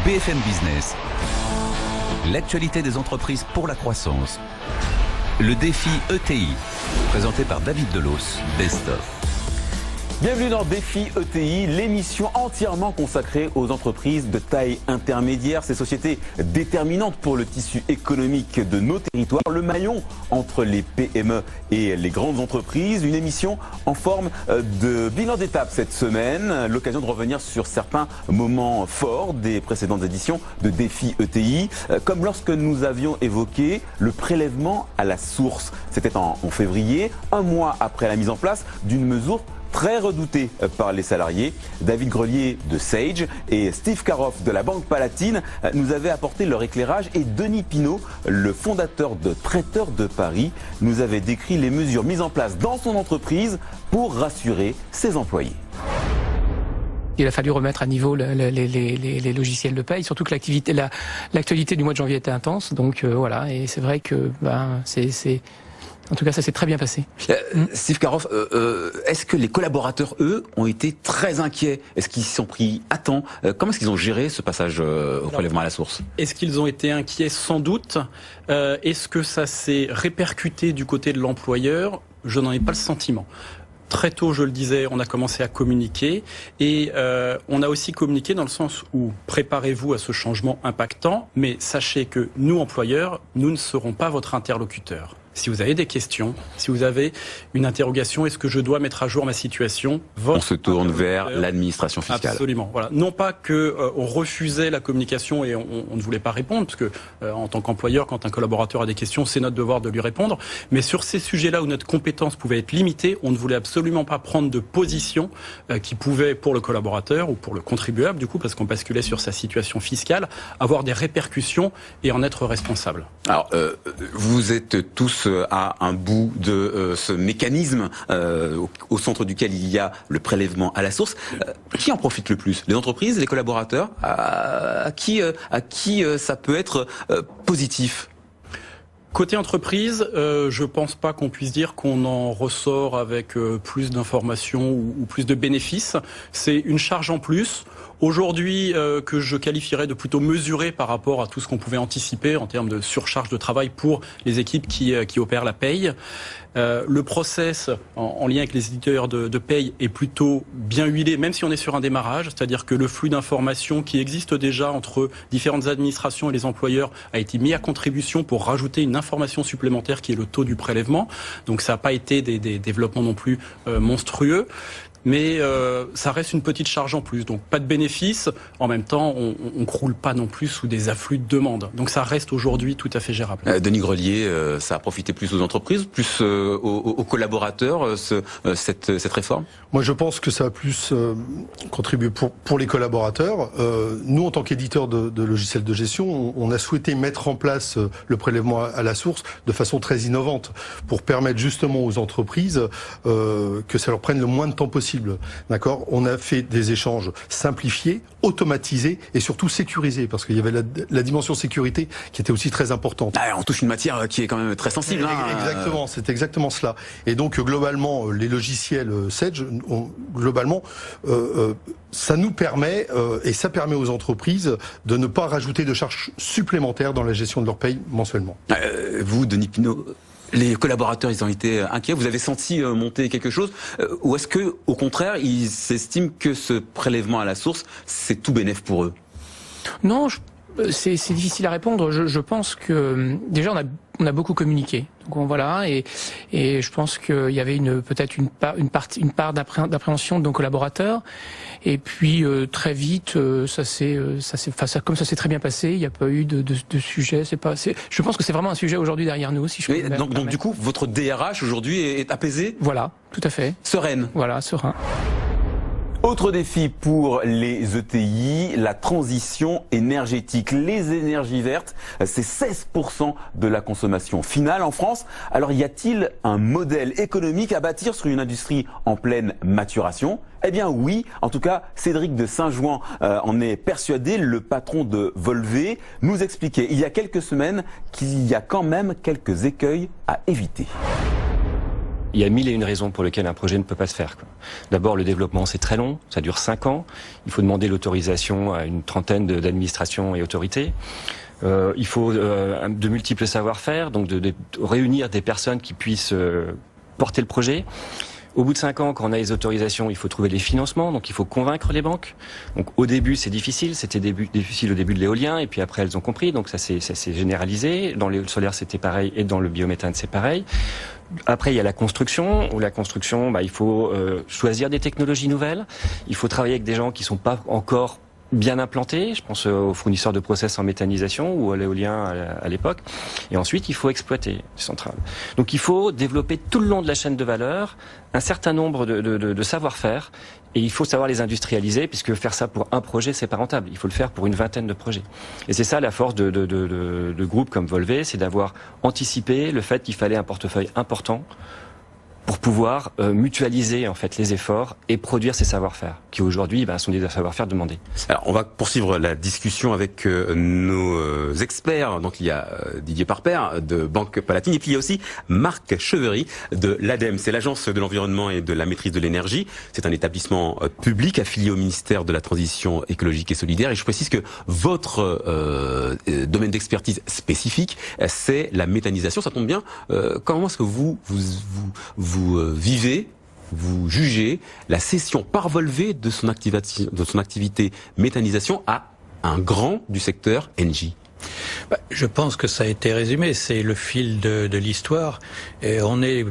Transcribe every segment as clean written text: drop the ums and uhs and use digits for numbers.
BFM Business. L'actualité des entreprises pour la croissance. Le défi ETI, présenté par David Delos, Best of. Bienvenue dans Défi ETI, l'émission entièrement consacrée aux entreprises de taille intermédiaire, ces sociétés déterminantes pour le tissu économique de nos territoires, le maillon entre les PME et les grandes entreprises. Une émission en forme de bilan d'étape cette semaine, l'occasion de revenir sur certains moments forts des précédentes éditions de Défi ETI, comme lorsque nous avions évoqué le prélèvement à la source. C'était en février, un mois après la mise en place d'une mesure très redouté par les salariés. David Grelier de Sage et Steve Karoff de la Banque Palatine nous avaient apporté leur éclairage et Denis Pinault, le fondateur de Traiteurs de Paris, nous avait décrit les mesures mises en place dans son entreprise pour rassurer ses employés. Il a fallu remettre à niveau les logiciels de paye, surtout que l'actualité du mois de janvier était intense. Donc voilà, et c'est vrai que en tout cas, ça s'est très bien passé. Steve Karoff, est-ce que les collaborateurs, eux, ont été très inquiets? Est-ce qu'ils s'y sont pris à temps? Comment est-ce qu'ils ont géré ce passage au prélèvement à la source? Est-ce qu'ils ont été inquiets? Sans doute. Est-ce que ça s'est répercuté du côté de l'employeur? Je n'en ai pas le sentiment. Très tôt, je le disais, on a commencé à communiquer et on a aussi communiqué dans le sens où préparez-vous à ce changement impactant, mais sachez que nous, employeurs, nous ne serons pas votre interlocuteur. Si vous avez des questions, si vous avez une interrogation, est-ce que je dois mettre à jour ma situation? On se tourne vers l'administration fiscale. Absolument. Voilà. Non pas que on refusait la communication et on ne voulait pas répondre, parce que en tant qu'employeur, quand un collaborateur a des questions, c'est notre devoir de lui répondre. Mais sur ces sujets-là où notre compétence pouvait être limitée, on ne voulait absolument pas prendre de position qui pouvait, pour le collaborateur ou pour le contribuable, du coup, parce qu'on basculait sur sa situation fiscale, avoir des répercussions et en être responsable. Alors, vous êtes tous à un bout de ce mécanisme au centre duquel il y a le prélèvement à la source. Qui en profite le plus? Les entreprises, les collaborateurs? À qui ça peut être positif? Côté entreprise, je pense pas qu'on puisse dire qu'on en ressort avec plus d'informations ou plus de bénéfices. C'est une charge en plus. Aujourd'hui, que je qualifierais de plutôt mesuré par rapport à tout ce qu'on pouvait anticiper en termes de surcharge de travail pour les équipes qui opèrent la paye. Le process en lien avec les éditeurs de paye est plutôt bien huilé, même si on est sur un démarrage, c'est-à-dire que le flux d'informations qui existe déjà entre différentes administrations et les employeurs a été mis à contribution pour rajouter une information supplémentaire qui est le taux du prélèvement. Donc ça n'a pas été des développements non plus monstrueux. Mais ça reste une petite charge en plus, donc pas de bénéfice. En même temps, on croule pas non plus sous des afflux de demandes. Donc ça reste aujourd'hui tout à fait gérable. Denis Grelier, ça a profité plus aux entreprises, plus aux collaborateurs, cette réforme? Moi, je pense que ça a plus contribué pour les collaborateurs. Nous, en tant qu'éditeur de logiciels de gestion, on a souhaité mettre en place le prélèvement à la source de façon très innovante pour permettre justement aux entreprises que ça leur prenne le moins de temps possible. D'accord. On a fait des échanges simplifiés, automatisés et surtout sécurisés, parce qu'il y avait la dimension sécurité qui était aussi très importante. On touche une matière qui est quand même très sensible. Exactement, c'est exactement cela. Et donc globalement, les logiciels Sage, globalement, ça nous permet et ça permet aux entreprises de ne pas rajouter de charges supplémentaires dans la gestion de leur paye mensuellement. Vous, Denis Pinault, les collaborateurs, ils ont été inquiets. Vous avez senti monter quelque chose, ou est-ce que, au contraire, ils estiment que ce prélèvement à la source, c'est tout bénef pour eux? Non, c'est difficile à répondre. Je pense que déjà on a beaucoup communiqué. Donc voilà, et je pense qu'il y avait peut-être une part d'appréhension de nos collaborateurs. Et puis très vite, comme ça s'est très bien passé, il n'y a pas eu de sujet. Je pense que c'est vraiment un sujet aujourd'hui derrière nous, si je peux me permettre. Donc du coup, votre DRH aujourd'hui est apaisé? Voilà, tout à fait. Sereine? Voilà, serein. Autre défi pour les ETI, la transition énergétique. Les énergies vertes, c'est 16% de la consommation finale en France. Alors y a-t-il un modèle économique à bâtir sur une industrie en pleine maturation? Eh bien oui, en tout cas Cédric de Saint-Jouan en est persuadé. Le patron de Volvé nous expliquait il y a quelques semaines qu'il y a quand même quelques écueils à éviter. il y a 1001 raisons pour lesquelles un projet ne peut pas se faire. D'abord, le développement, c'est très long, ça dure 5 ans. Il faut demander l'autorisation à une trentaine d'administrations et autorités. Il faut de multiples savoir-faire, donc de réunir des personnes qui puissent porter le projet. Au bout de 5 ans, quand on a les autorisations, il faut trouver les financements, donc il faut convaincre les banques. Donc au début, c'est difficile, c'était difficile au début de l'éolien, et puis après elles ont compris, donc ça s'est généralisé. Dans le solaire, c'était pareil, et dans le biométhane, c'est pareil. Après, il y a la construction, où la construction, il faut choisir des technologies nouvelles, il faut travailler avec des gens qui sont pas encore bien implantés, je pense aux fournisseurs de process en méthanisation ou à l'éolien à l'époque. Et ensuite, il faut exploiter les centrales. Donc il faut développer tout le long de la chaîne de valeur un certain nombre de savoir-faire, et il faut savoir les industrialiser, puisque faire ça pour un projet, c'est pas rentable. Il faut le faire pour une vingtaine de projets. Et c'est ça la force de groupes comme Volvé, c'est d'avoir anticipé le fait qu'il fallait un portefeuille important pour pouvoir mutualiser en fait les efforts et produire ces savoir-faire qui aujourd'hui sont des savoir-faire demandés. Alors on va poursuivre la discussion avec nos experts. Donc il y a Didier Parper de Banque Palatine, et puis il y a aussi Marc Chevery de l'ADEME, c'est l'Agence de l'environnement et de la maîtrise de l'énergie. C'est un établissement public affilié au ministère de la Transition écologique et solidaire, et je précise que votre domaine d'expertise spécifique, c'est la méthanisation. Ça tombe bien. Comment est-ce que vous vivez, vous jugez la cession par Volvé de son activité méthanisation à un grand du secteur Engie? Je pense que ça a été résumé, c'est le fil de l'histoire. Et on est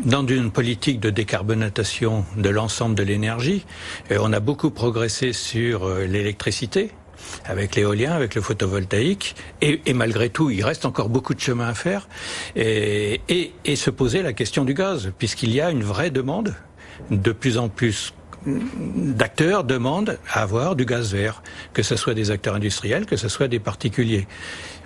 dans une politique de décarbonisation de l'ensemble de l'énergie. Et on a beaucoup progressé sur l'électricité, avec l'éolien, avec le photovoltaïque, et malgré tout, il reste encore beaucoup de chemin à faire, et se poser la question du gaz, puisqu'il y a une vraie demande, de plus en plus d'acteurs demandent à avoir du gaz vert, que ce soit des acteurs industriels, que ce soit des particuliers.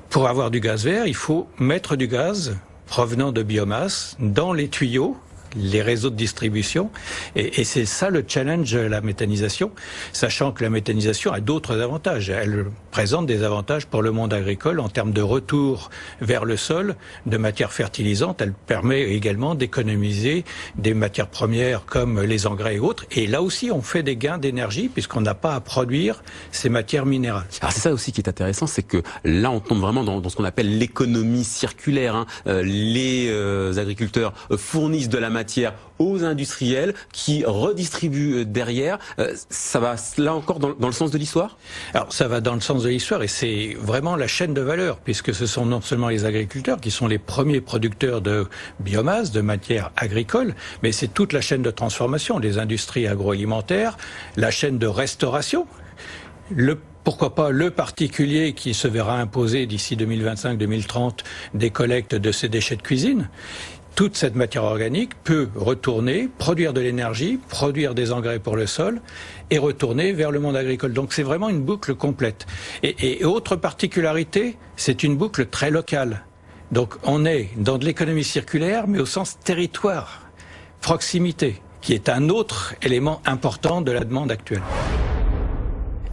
Pour avoir du gaz vert, il faut mettre du gaz provenant de biomasse dans les tuyaux, les réseaux de distribution, et c'est ça le challenge de la méthanisation, sachant que la méthanisation a d'autres avantages. Elle présente des avantages pour le monde agricole en termes de retour vers le sol de matières fertilisantes. Elle permet également d'économiser des matières premières comme les engrais et autres, et là aussi on fait des gains d'énergie puisqu'on n'a pas à produire ces matières minérales. Alors c'est ça aussi qui est intéressant, c'est que là on tombe vraiment dans ce qu'on appelle l'économie circulaire. Les agriculteurs fournissent de la matière aux industriels qui redistribuent derrière. Ça va là encore dans le sens de l'histoire? Alors ça va dans le sens de l'histoire, et c'est vraiment la chaîne de valeur, puisque ce sont non seulement les agriculteurs qui sont les premiers producteurs de biomasse, de matières agricoles, mais c'est toute la chaîne de transformation, les industries agroalimentaires, la chaîne de restauration, pourquoi pas le particulier qui se verra imposer d'ici 2025-2030 des collectes de ses déchets de cuisine. Toute cette matière organique peut retourner, produire de l'énergie, produire des engrais pour le sol et retourner vers le monde agricole. Donc c'est vraiment une boucle complète. Et autre particularité, c'est une boucle très locale. Donc on est dans de l'économie circulaire, mais au sens territoire, proximité, qui est un autre élément important de la demande actuelle.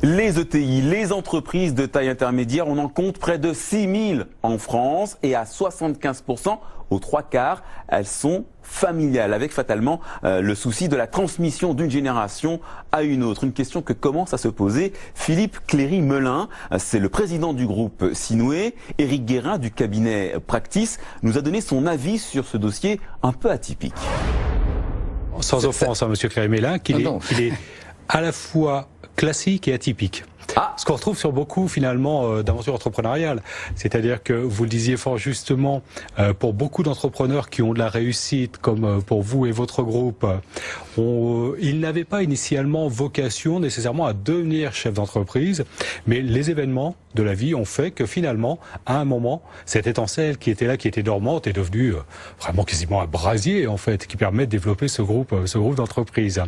Les ETI, les entreprises de taille intermédiaire, on en compte près de 6000 en France, et à 75%, aux 3/4, elles sont familiales, avec fatalement le souci de la transmission d'une génération à une autre. Une question que commence à se poser Philippe Cléry-Melin, c'est le président du groupe Sinoué. Éric Guérin du cabinet Practis nous a donné son avis sur ce dossier un peu atypique. Sans offense à M. Cléry-Melin, qu'il est à la fois classique et atypique. Ce qu'on retrouve sur beaucoup finalement d'aventures entrepreneuriales. C'est-à-dire que vous le disiez fort justement, pour beaucoup d'entrepreneurs qui ont de la réussite, comme pour vous et votre groupe, ils n'avaient pas initialement vocation nécessairement à devenir chef d'entreprise, mais les événements de la vie ont fait que finalement, à un moment, cette étincelle qui était là, qui était dormante, est devenue vraiment quasiment un brasier en fait, qui permet de développer ce groupe d'entreprises.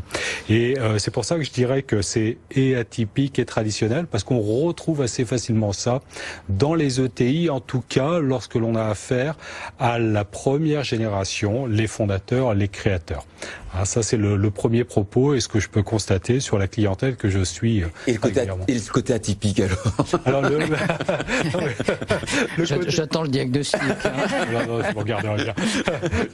Et c'est pour ça que je dirais que c'est et atypique et traditionnel, parce qu'on retrouve assez facilement ça dans les ETI, en tout cas lorsque l'on a affaire à la première génération, les fondateurs, les créateurs. Ah, ça, c'est le premier propos et ce que je peux constater sur la clientèle que je suis. Et le côté atypique, alors J'attends le diagnostic. Non, je me garderai bien.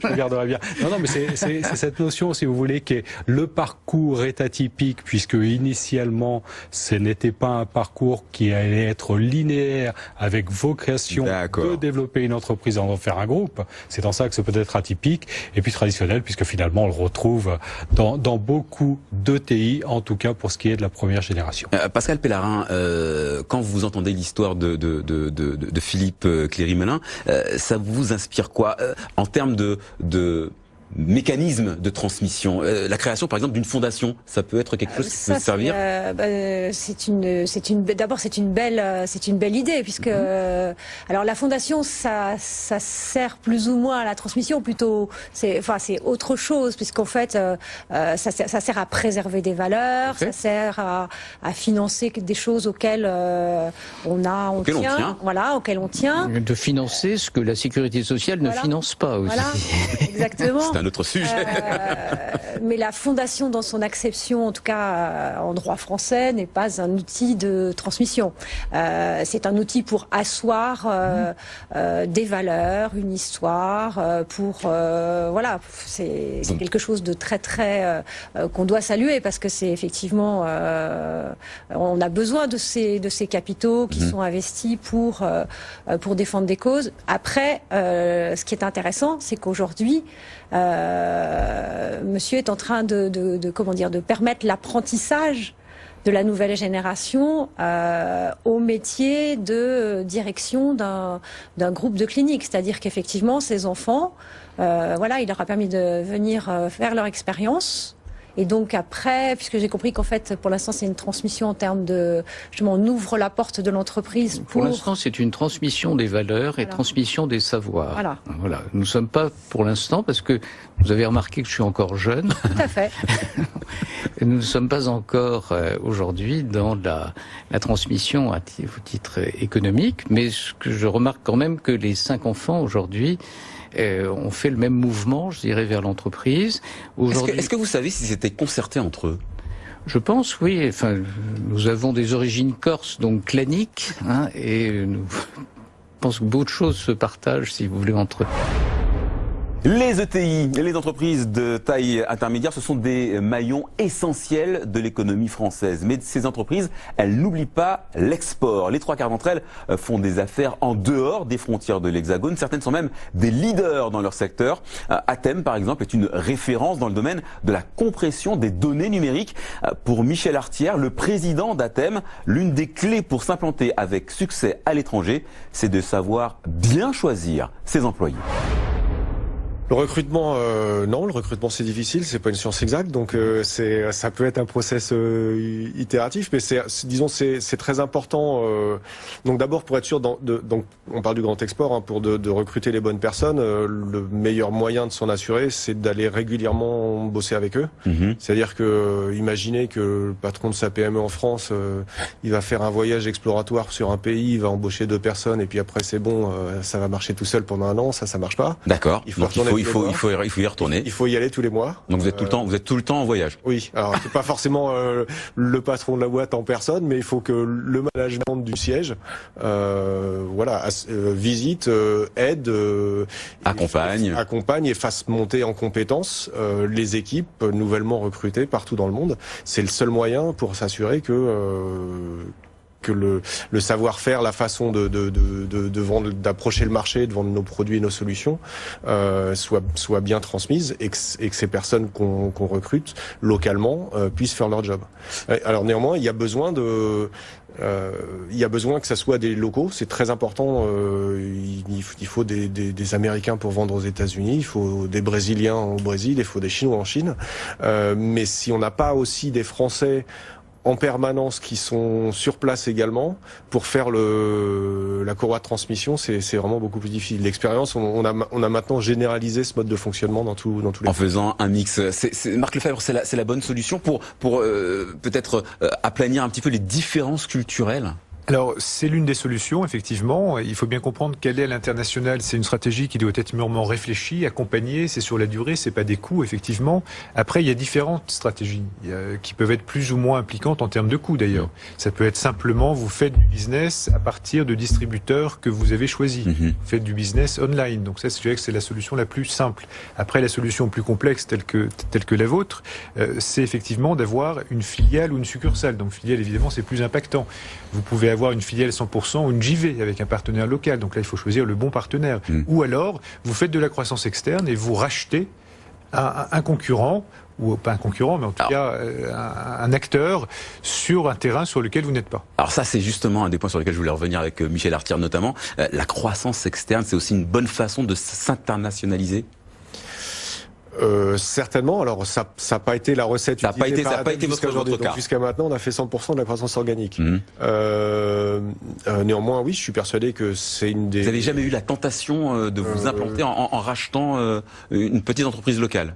Je me garderai bien. Non, mais c'est cette notion, si vous voulez, que le parcours est atypique, puisque initialement, ce n'était pas un parcours qui allait être linéaire, avec vocation de développer une entreprise et d'en faire un groupe. C'est dans ça que c'est peut-être atypique, et puis traditionnel, puisque finalement, on le retrouve dans beaucoup d'ETI, en tout cas pour ce qui est de la première génération. Pascal Pellarin, quand vous entendez l'histoire de Philippe Cléry-Melin, ça vous inspire quoi en termes de mécanisme de transmission? La création, par exemple, d'une fondation, ça peut être quelque chose qui peut servir. D'abord, c'est une belle idée, puisque alors la fondation, ça sert plus ou moins à la transmission, plutôt, c'est autre chose, puisqu'en fait, ça sert à préserver des valeurs, ça sert à financer des choses auxquelles on tient, voilà, auxquelles on tient. De financer ce que la sécurité sociale ne finance pas aussi. Voilà, exactement. C'est un autre sujet. Mais la fondation, dans son acception, en tout cas en droit français, n'est pas un outil de transmission. C'est un outil pour asseoir des valeurs, une histoire, voilà, c'est quelque chose de très qu'on doit saluer, parce que c'est effectivement on a besoin de ces capitaux qui sont investis pour défendre des causes. Après, ce qui est intéressant, c'est qu'aujourd'hui, monsieur est en train de permettre l'apprentissage de la nouvelle génération au métier de direction d'un groupe de clinique. C'est-à-dire qu'effectivement, ces enfants, voilà, il leur a permis de venir faire leur expérience. Et donc après, puisque j'ai compris qu'en fait, pour l'instant, c'est une transmission en termes de... Justement, on ouvre la porte de l'entreprise pour l'instant, c'est une transmission des valeurs et transmission des savoirs. Voilà. Nous ne sommes pas, pour l'instant, parce que vous avez remarqué que je suis encore jeune. Tout à fait. Nous ne sommes pas encore aujourd'hui dans la transmission au titre économique, mais ce que je remarque quand même que les 5 enfants aujourd'hui ont fait le même mouvement, je dirais, vers l'entreprise. Est-ce que vous savez si c'était concerté entre eux? Je pense, oui. Enfin, nous avons des origines corses, donc claniques, et nous pensons que beaucoup de choses se partagent, si vous voulez, entre eux. Les ETI, les entreprises de taille intermédiaire, ce sont des maillons essentiels de l'économie française. Mais ces entreprises, elles n'oublient pas l'export. Les 3/4 d'entre elles font des affaires en dehors des frontières de l'Hexagone. Certaines sont même des leaders dans leur secteur. Atem, par exemple, est une référence dans le domaine de la compression des données numériques. Pour Michel Artière, le président d'Atem, l'une des clés pour s'implanter avec succès à l'étranger, c'est de savoir bien choisir ses employés. Le recrutement, non, le recrutement c'est difficile, c'est pas une science exacte, donc ça peut être un process itératif, mais c'est très important. Donc d'abord pour être sûr, donc on parle du grand export, pour de recruter les bonnes personnes, le meilleur moyen de s'en assurer, c'est d'aller régulièrement bosser avec eux. C'est-à-dire que imaginez que le patron de sa PME en France, il va faire un voyage exploratoire sur un pays, il va embaucher 2 personnes et puis après c'est bon, ça va marcher tout seul pendant 1 an, ça marche pas. D'accord. Il faut y retourner. Il faut y aller tous les mois. Donc vous êtes tout le temps en voyage. Oui. Alors c'est pas forcément le patron de la boîte en personne, mais il faut que le management du siège, visite, aide, accompagne et fasse monter en compétences les équipes nouvellement recrutées partout dans le monde. C'est le seul moyen pour s'assurer que le savoir-faire, la façon de vendre, d'approcher le marché, de vendre nos produits et nos solutions, soit bien transmise et que ces personnes qu'on recrute localement puissent faire leur job. Alors néanmoins, il y a besoin que ça soit des locaux, c'est très important. Il faut des Américains pour vendre aux États-Unis, il faut des Brésiliens au Brésil, il faut des Chinois en Chine. Mais si on n'a pas aussi des Français en permanence qui sont sur place également pour faire la courroie de transmission, c'est vraiment beaucoup plus difficile. L'expérience, on a maintenant généralisé ce mode de fonctionnement dans tous les. En faisant un mix, Marc Lefebvre, c'est la bonne solution pour peut-être aplanir un petit peu les différences culturelles. Alors, c'est l'une des solutions, effectivement. Il faut bien comprendre qu'aller à l'international, c'est une stratégie qui doit être mûrement réfléchie, accompagnée, c'est sur la durée, c'est pas des coûts, effectivement. Après, il y a différentes stratégies qui peuvent être plus ou moins impliquantes en termes de coûts, d'ailleurs. Ça peut être simplement, vous faites du business à partir de distributeurs que vous avez choisis. Vous faites du business online. Donc ça, je dirais que c'est la solution la plus simple. Après, la solution plus complexe, telle que la vôtre, c'est effectivement d'avoir une filiale ou une succursale. Donc, filiale, évidemment, c'est plus impactant. Vous pouvez avoir une filiale 100% ou une JV avec un partenaire local. Donc là, il faut choisir le bon partenaire. Ou alors, vous faites de la croissance externe et vous rachetez un concurrent, ou pas un concurrent, mais en tout cas un acteur sur un terrain sur lequel vous n'êtes pas. Alors ça, c'est justement un des points sur lesquels je voulais revenir avec Michel Artier notamment. La croissance externe, c'est aussi une bonne façon de s'internationaliser. Certainement. Alors ça n'a pas été la recette. Ça n'a pas été votre cas. Jusqu'à maintenant, on a fait 100% de la croissance organique. Néanmoins, oui, je suis persuadé que c'est une des. Vous n'avez jamais eu la tentation de vous implanter en rachetant une petite entreprise locale?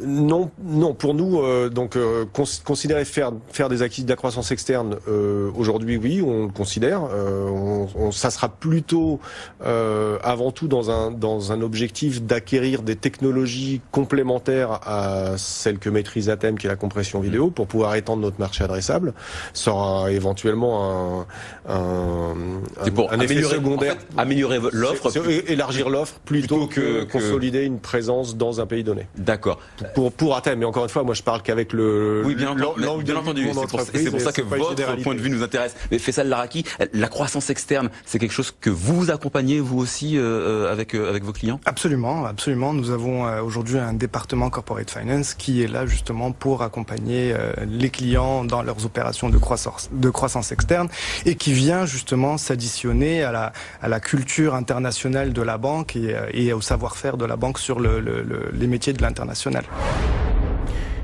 Non, pour nous, considérer faire des acquis de la croissance externe, aujourd'hui, oui, on le considère. Ça sera plutôt, avant tout, dans un objectif d'acquérir des technologies complémentaires à celles que maîtrise Atem, qui est la compression vidéo, pour pouvoir étendre notre marché adressable. Ça aura éventuellement un effet secondaire. En fait, améliorer l'offre. Élargir l'offre plutôt que consolider une présence dans un pays donné. D'accord. Pour Atem, mais encore une fois, moi je parle qu'avec le. Oui, bien entendu. C'est pour ça que votre point de vue nous intéresse. Mais Faisal Laraki, la croissance externe, c'est quelque chose que vous accompagnez vous aussi avec vos clients? Absolument. Nous avons aujourd'hui un département corporate finance qui est là justement pour accompagner les clients dans leurs opérations de croissance externe et qui vient justement s'additionner à la culture internationale de la banque et au savoir-faire de la banque sur les métiers de l'international.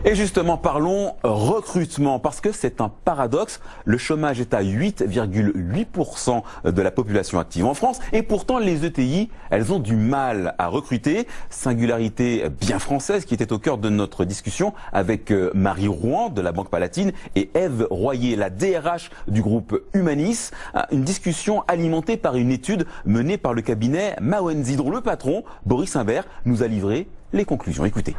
Et justement, parlons recrutement, parce que c'est un paradoxe. Le chômage est à 8,8% de la population active en France, et pourtant les ETI, elles ont du mal à recruter. Singularité bien française qui était au cœur de notre discussion avec Marie Rouen de la Banque Palatine et Ève Royer, la DRH du groupe Humanis. Une discussion alimentée par une étude menée par le cabinet Mawenzi, dont le patron, Boris Imbert, nous a livré les conclusions. Écoutez.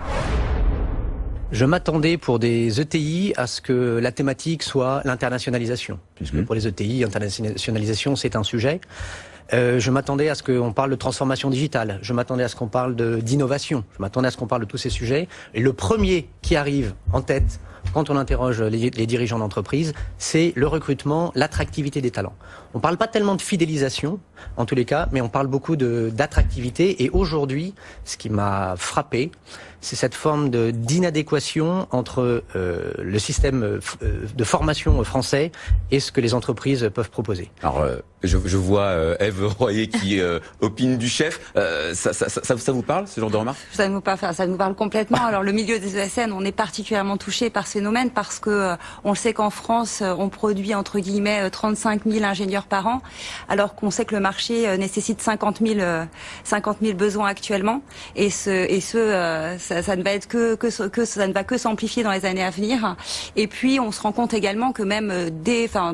Je m'attendais pour des ETI à ce que la thématique soit l'internationalisation, puisque pour les ETI, internationalisation, c'est un sujet. Je m'attendais à ce qu'on parle de transformation digitale, je m'attendais à ce qu'on parle d'innovation, je m'attendais à ce qu'on parle de tous ces sujets. Et le premier qui arrive en tête quand on interroge les dirigeants d'entreprise, c'est le recrutement, l'attractivité des talents. On ne parle pas tellement de fidélisation, en tous les cas, mais on parle beaucoup d'attractivité. Et aujourd'hui, ce qui m'a frappé, c'est cette forme d'inadéquation entre le système de formation français et ce que les entreprises peuvent proposer. Alors, je vois Ève Royer qui opine du chef. Ça vous parle, ce genre de remarque? Ça nous parle complètement. Alors, le milieu des ESN, on est particulièrement touché par ce phénomène parce que on sait qu'en France, on produit entre guillemets 35 000 ingénieurs par an, alors qu'on sait que le marché nécessite 50 000 besoins actuellement. Et ça ne va être ça ne va que s'amplifier dans les années à venir. Et puis, on se rend compte également que même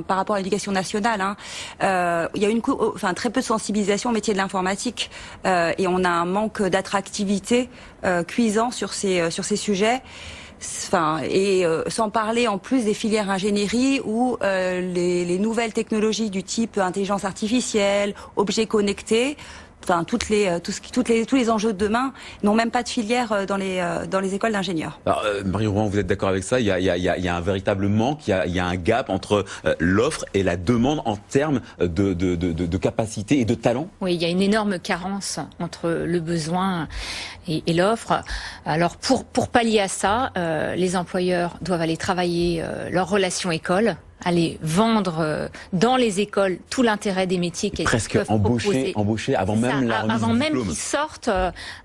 par rapport à l'éducation nationale, il y a très peu de sensibilisation au métier de l'informatique et on a un manque d'attractivité cuisant sur ces sujets. Sans parler en plus des filières ingénierie où les nouvelles technologies du type intelligence artificielle, objets connectés, tous les enjeux de demain n'ont même pas de filière dans les écoles d'ingénieurs. Alors, Marie Rouen, vous êtes d'accord avec ça? Il y a un véritable manque, il y a un gap entre l'offre et la demande en termes de capacité et de talent? Oui, il y a une énorme carence entre le besoin et l'offre. Alors, pour pallier à ça, les employeurs doivent aller travailler leur relation école, aller vendre dans les écoles tout l'intérêt des métiers qu'elles peuvent proposer. Embaucher avant même la remise avant du même diplôme. qu'ils sortent,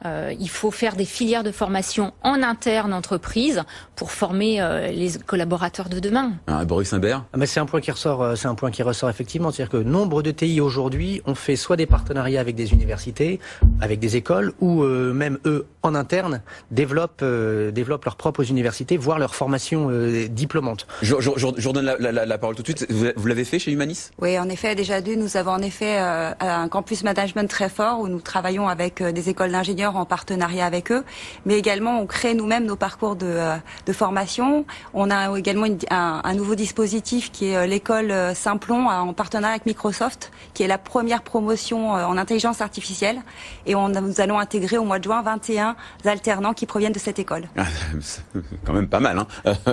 il faut faire des filières de formation en interne entreprise pour former les collaborateurs de demain. Boris Imbert. C'est un point qui ressort effectivement, c'est-à-dire que nombre de TI aujourd'hui ont fait soit des partenariats avec des universités, avec des écoles, ou même eux en interne développent leurs propres universités, voire leur formation diplômante. Je redonne la parole tout de suite. Vous l'avez fait chez Humanis? Oui, en effet, déjà nous avons en effet un campus management très fort où nous travaillons avec des écoles d'ingénieurs en partenariat avec eux, mais également on crée nous-mêmes nos parcours de formation. On a également un nouveau dispositif qui est l'école Simplon en partenariat avec Microsoft, qui est la première promotion en intelligence artificielle, et nous allons intégrer au mois de juin 21 alternants qui proviennent de cette école. C'est quand même pas mal, hein.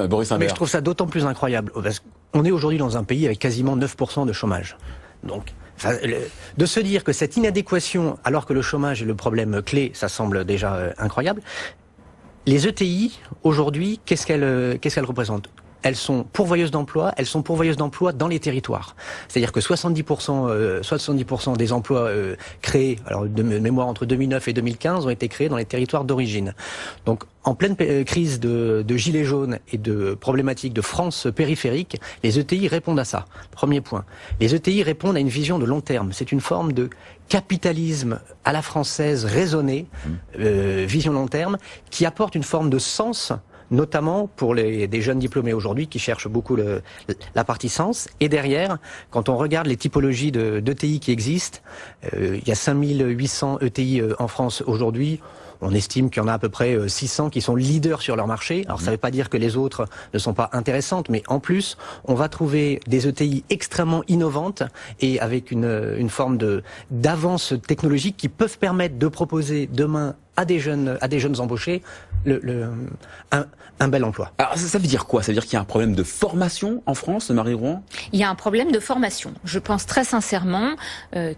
Boris Imbert. Mais je trouve ça d'autant plus incroyable, parce qu'on est aujourd'hui dans un pays avec quasiment 9% de chômage. Donc, de se dire que cette inadéquation, alors que le chômage est le problème clé, ça semble déjà incroyable. Les ETI, aujourd'hui, qu'est-ce qu'elles représentent ? Elles sont pourvoyeuses d'emplois, dans les territoires. C'est-à-dire que 70% des emplois créés, alors de mémoire entre 2009 et 2015, ont été créés dans les territoires d'origine. Donc, en pleine crise de gilets jaunes et de problématiques de France périphérique, les ETI répondent à ça. Premier point. Les ETI répondent à une vision de long terme. C'est une forme de capitalisme à la française raisonnée, vision long terme, qui apporte une forme de sens, notamment pour des jeunes diplômés aujourd'hui qui cherchent beaucoup la partie sens. Et derrière, quand on regarde les typologies d'ETI qui existent, il y a 5800 ETI en France aujourd'hui. On estime qu'il y en a à peu près 600 qui sont leaders sur leur marché. Alors ça ne veut pas dire que les autres ne sont pas intéressantes, mais en plus, on va trouver des ETI extrêmement innovantes et avec une forme d'avance technologique qui peuvent permettre de proposer demain à des jeunes embauchés un bel emploi. Alors ça veut dire quoi? Ça veut dire qu'il y a un problème de formation en France, Marie Rouen? Il y a un problème de formation. Je pense très sincèrement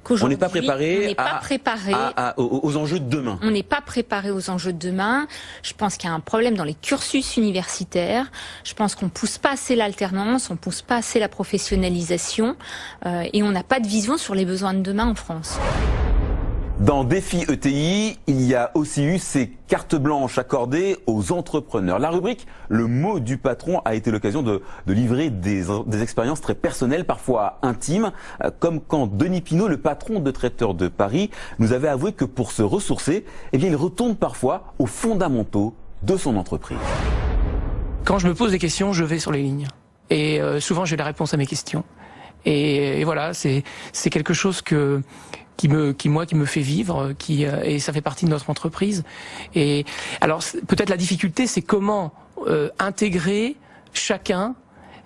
qu'aujourd'hui on n'est pas préparé, aux enjeux de demain. On n'est pas préparé aux enjeux de demain. Je pense qu'il y a un problème dans les cursus universitaires. Je pense qu'on pousse pas assez l'alternance, on pousse pas assez la professionnalisation et on n'a pas de vision sur les besoins de demain en France. Dans Défi ETI, il y a aussi eu ces cartes blanches accordées aux entrepreneurs. La rubrique « Le mot du patron » a été l'occasion de livrer des expériences très personnelles, parfois intimes, comme quand Denis Pinault, le patron de Traiteurs de Paris, nous avait avoué que pour se ressourcer, eh bien, il retourne parfois aux fondamentaux de son entreprise. Quand je me pose des questions, je vais sur les lignes. Et souvent, j'ai la réponse à mes questions. Et voilà, c'est quelque chose qui me fait vivre, et ça fait partie de notre entreprise. Et alors peut-être la difficulté, c'est comment intégrer chacun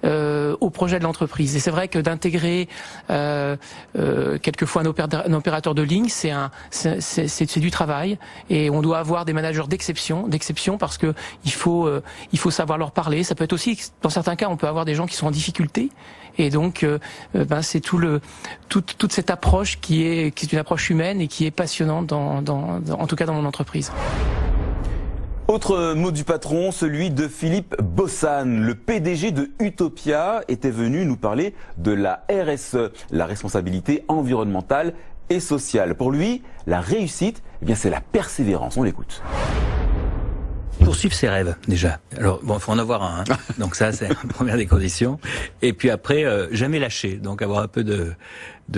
au projet de l'entreprise. Et c'est vrai que d'intégrer quelquefois un opérateur de ligne, c'est du travail, et on doit avoir des managers d'exception parce que il faut savoir leur parler. Ça peut être aussi, dans certains cas, on peut avoir des gens qui sont en difficulté, et donc c'est toute cette approche qui est une approche humaine et qui est passionnante en tout cas dans mon entreprise. Autre mot du patron, celui de Philippe Bossane. Le PDG de Utopia était venu nous parler de la RSE, la responsabilité environnementale et sociale. Pour lui, la réussite, eh bien, c'est la persévérance. On l'écoute. Poursuivre ses rêves, déjà. Alors, bon, il faut en avoir un. Hein. Donc ça, c'est la première des conditions. Et puis après, jamais lâcher. Donc avoir un peu de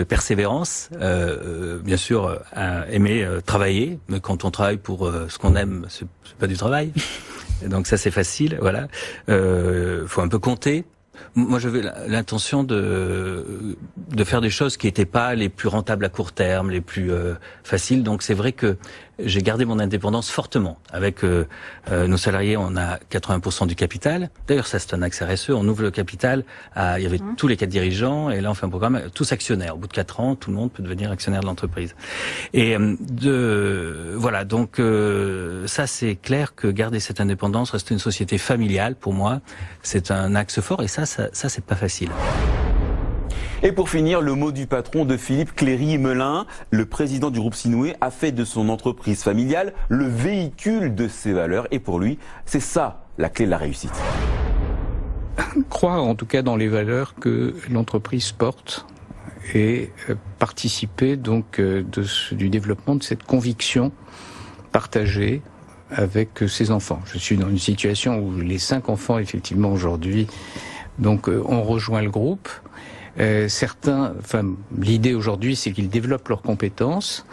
persévérance. Bien sûr, aimer travailler. Mais quand on travaille pour ce qu'on aime, c'est pas du travail. Et donc ça, c'est facile. Voilà. Faut un peu compter. Moi, j'avais l'intention de faire des choses qui n'étaient pas les plus rentables à court terme, les plus faciles. Donc, c'est vrai que j'ai gardé mon indépendance fortement. Avec nos salariés, on a 80% du capital. D'ailleurs, ça, c'est un axe RSE. On ouvre le capital il y avait tous les 4 dirigeants, et là, on fait un programme, tous actionnaires. Au bout de 4 ans, tout le monde peut devenir actionnaire de l'entreprise. Et voilà. Donc, ça, c'est clair que garder cette indépendance, rester une société familiale, pour moi, c'est un axe fort. Et ça, c'est pas facile. Et pour finir, le mot du patron de Philippe Cléry-Melin. Le président du groupe Sinoué a fait de son entreprise familiale le véhicule de ses valeurs. Et pour lui, c'est ça la clé de la réussite. Croire en tout cas dans les valeurs que l'entreprise porte et participer donc du développement de cette conviction partagée avec ses enfants. Je suis dans une situation où les 5 enfants, effectivement, aujourd'hui, donc ont rejoint le groupe. L'idée aujourd'hui, c'est qu'ils développent leurs compétences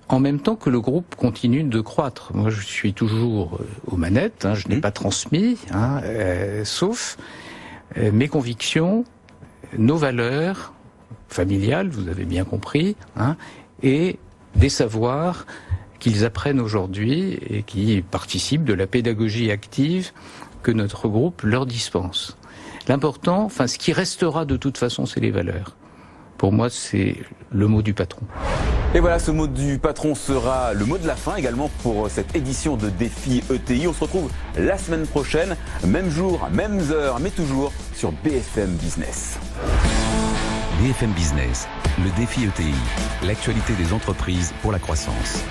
en même temps que le groupe continue de croître. Moi, je suis toujours aux manettes, je n'ai pas transmis, sauf mes convictions nos valeurs familiales, vous avez bien compris, et des savoirs qu'ils apprennent aujourd'hui et qui participent de la pédagogie active que notre groupe leur dispense. L'important, ce qui restera de toute façon, c'est les valeurs. Pour moi, c'est le mot du patron. Et voilà, ce mot du patron sera le mot de la fin également pour cette édition de Défi ETI. On se retrouve la semaine prochaine, même jour, mêmes heures, mais toujours sur BFM Business. BFM Business, le Défi ETI, l'actualité des entreprises pour la croissance.